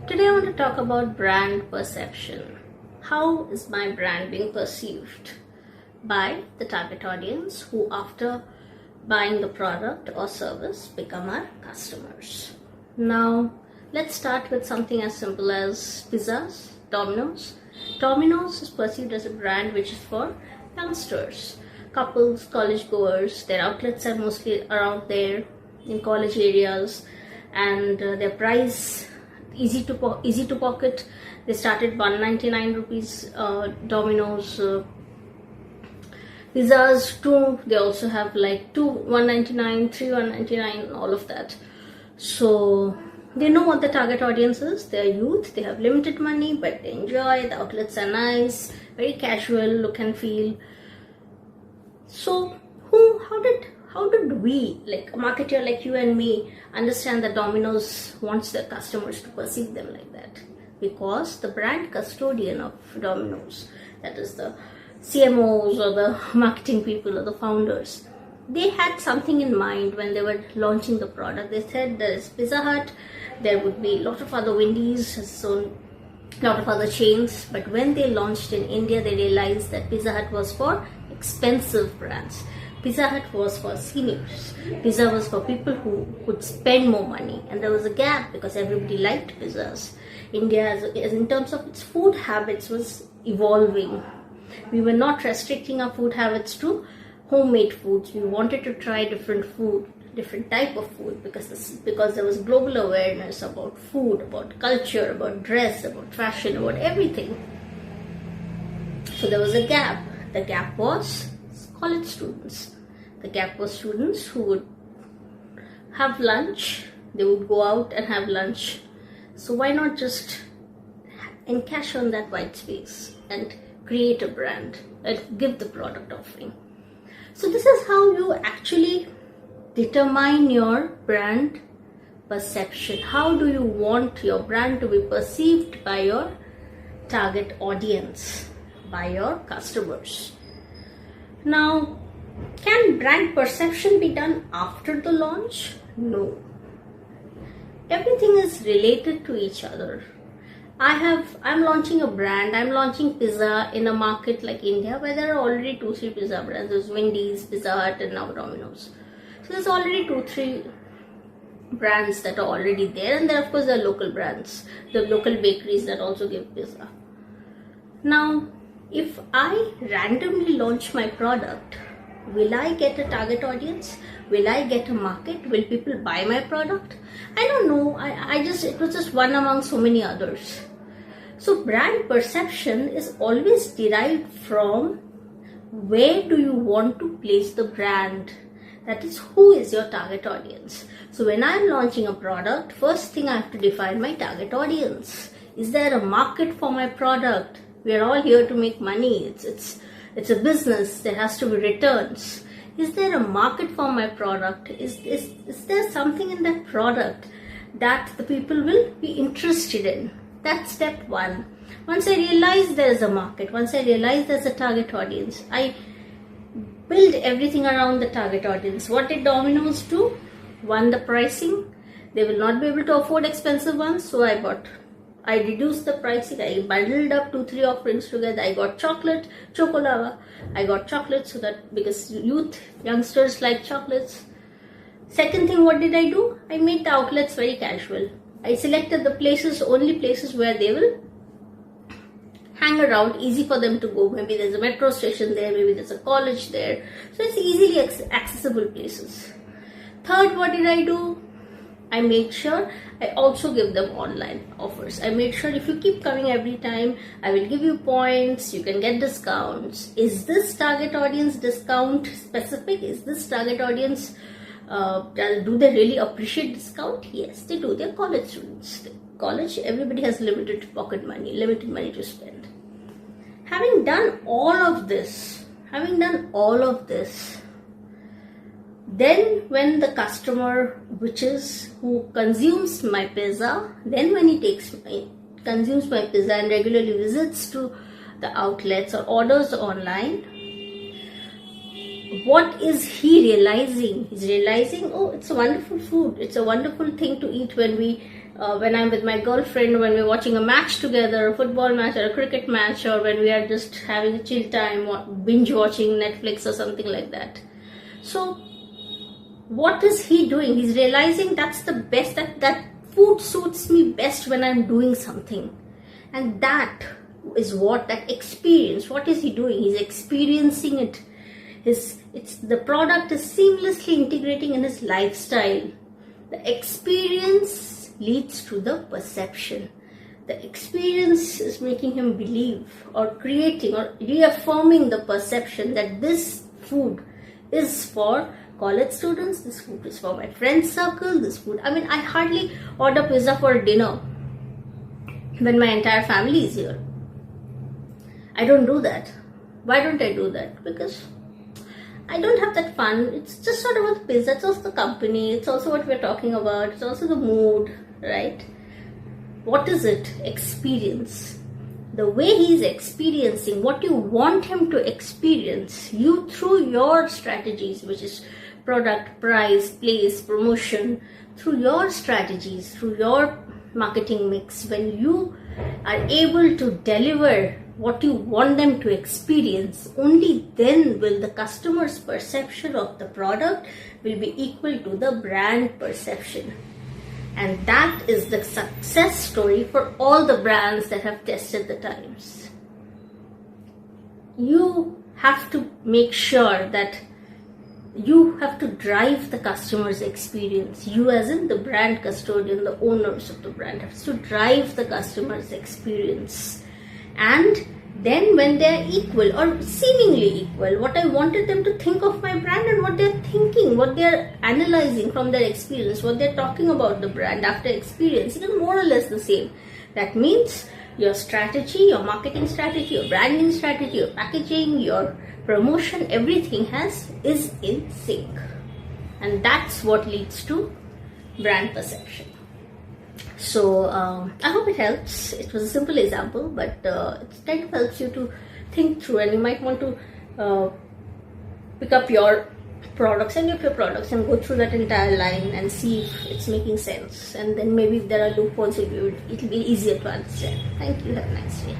Today I want to talk about brand perception. How is my brand being perceived by the target audience who, after buying the product or service, become our customers? Now, let's start with something as simple as pizzas, Domino's. Domino's is perceived as a brand which is for youngsters, couples, college goers. Their outlets are mostly around there in college areas, and their price easy to pocket. They started 199 rupees. Domino's pizzas too, they also have like 2 199, 3 199, all of that. So they know what the target audience is. They're youth, they have limited money, but they enjoy. The outlets are nice, very casual look and feel. So how did we, like a marketer like you and me, understand that Domino's wants their customers to perceive them like that? Because the brand custodian of Domino's, that is the CMOs or the marketing people or the founders, they had something in mind when they were launching the product. They said there is Pizza Hut, there would be a lot of other Wendy's, so a lot of other chains. But when they launched in India, they realized that Pizza Hut was for expensive brands. Pizza Hut was for seniors. Pizza was for people who could spend more money, and there was a gap because everybody liked pizzas. India, as in terms of its food habits, was evolving. We were not restricting our food habits to homemade foods. We wanted to try different food, different type of food, because there was global awareness about food, about culture, about dress, about fashion, about everything. So there was a gap. The gap was college students. The gap was students who would have lunch. They would go out and have lunch. So why not just encash on that white space and create a brand and give the product offering? So this is how you actually determine your brand perception. How do you want your brand to be perceived by your target audience, by your customers? Now, can brand perception be done after the launch? No. Everything is related to each other. I'm launching a brand, I'm launching pizza in a market like India where there are already 2-3 pizza brands. There's Wendy's, Pizza Hut, and now Domino's. So there's already 2-3 brands that are already there, and then of course there are local brands, the local bakeries that also give pizza. Now, if I randomly launch my product, will I get a target audience? Will I get a market? Will people buy my product? I don't know. It was just one among so many others. So brand perception is always derived from where do you want to place the brand? That is, who is your target audience? So when I'm launching a product, first thing I have to define my target audience. Is there a market for my product? We are all here to make money. It's a business. There has to be returns. Is there a market for my product? Is there something in that product that the people will be interested in? That's step one. Once I realize there is a market, once I realize there's a target audience, I build everything around the target audience. What did Domino's do? One, the pricing. They will not be able to afford expensive ones, so I reduced the pricing. I bundled up 2-3 offerings together. I got chocolate, chocolava. I got chocolate so that because youngsters like chocolates. Second thing, what did I do? I made the outlets very casual. I selected the only places where they will hang around, easy for them to go. Maybe there's a metro station there, maybe there's a college there. So it's easily accessible places. Third, what did I do? I made sure I also give them online offers. I made sure if you keep coming every time, I will give you points, you can get discounts. Is this target audience discount specific? Is this target audience, do they really appreciate discount? Yes, they do. They're college students. College, everybody has limited pocket money, limited money to spend. Having done all of this, then when the customer, who consumes my pizza, then when he consumes my pizza and regularly visits to the outlets or orders online, what is he realizing? He's realizing, oh, it's a wonderful food. It's a wonderful thing to eat when we when I'm with my girlfriend, when we're watching a match together, a football match or a cricket match, or when we are just having a chill time, binge watching Netflix or something like that. So what is he doing? He's realizing that's the best, that food suits me best when I'm doing something. And that is what, that experience, what is he doing? He's experiencing it. The product is seamlessly integrating in his lifestyle. The experience leads to the perception. The experience is making him believe, or creating or reaffirming the perception that this food is for college students, this food is for my friend circle, this food, I hardly order pizza for dinner when my entire family is here. I don't do that. Why don't I do that? Because I don't have that fun. It's just not about the pizza, it's also the company, it's also what we're talking about, it's also the mood, right? What is it? Experience. The way he's experiencing what you want him to experience, you through your strategies, which is product, price, place, promotion, through your strategies, through your marketing mix, when you are able to deliver what you want them to experience, only then will the customer's perception of the product will be equal to the brand perception. And that is the success story for all the brands that have tested the times. You have to make sure that you have to drive the customer's experience. You, as in the brand custodian, the owners of the brand, have to drive the customer's experience. And then when they're equal or seemingly equal, what I wanted them to think of my brand and what they're thinking, what they're analyzing from their experience, what they're talking about the brand after experience, it is more or less the same. That means your strategy, your marketing strategy, your branding strategy, your packaging, your promotion, everything is in sync. And that's what leads to brand perception. So I hope it helps. It was a simple example, but it kind of helps you to think through, and you might want to pick up your products, any of your products, and go through that entire line and see if it's making sense. And then maybe if there are loopholes, it will be easier to understand. Thank you. Have a nice day.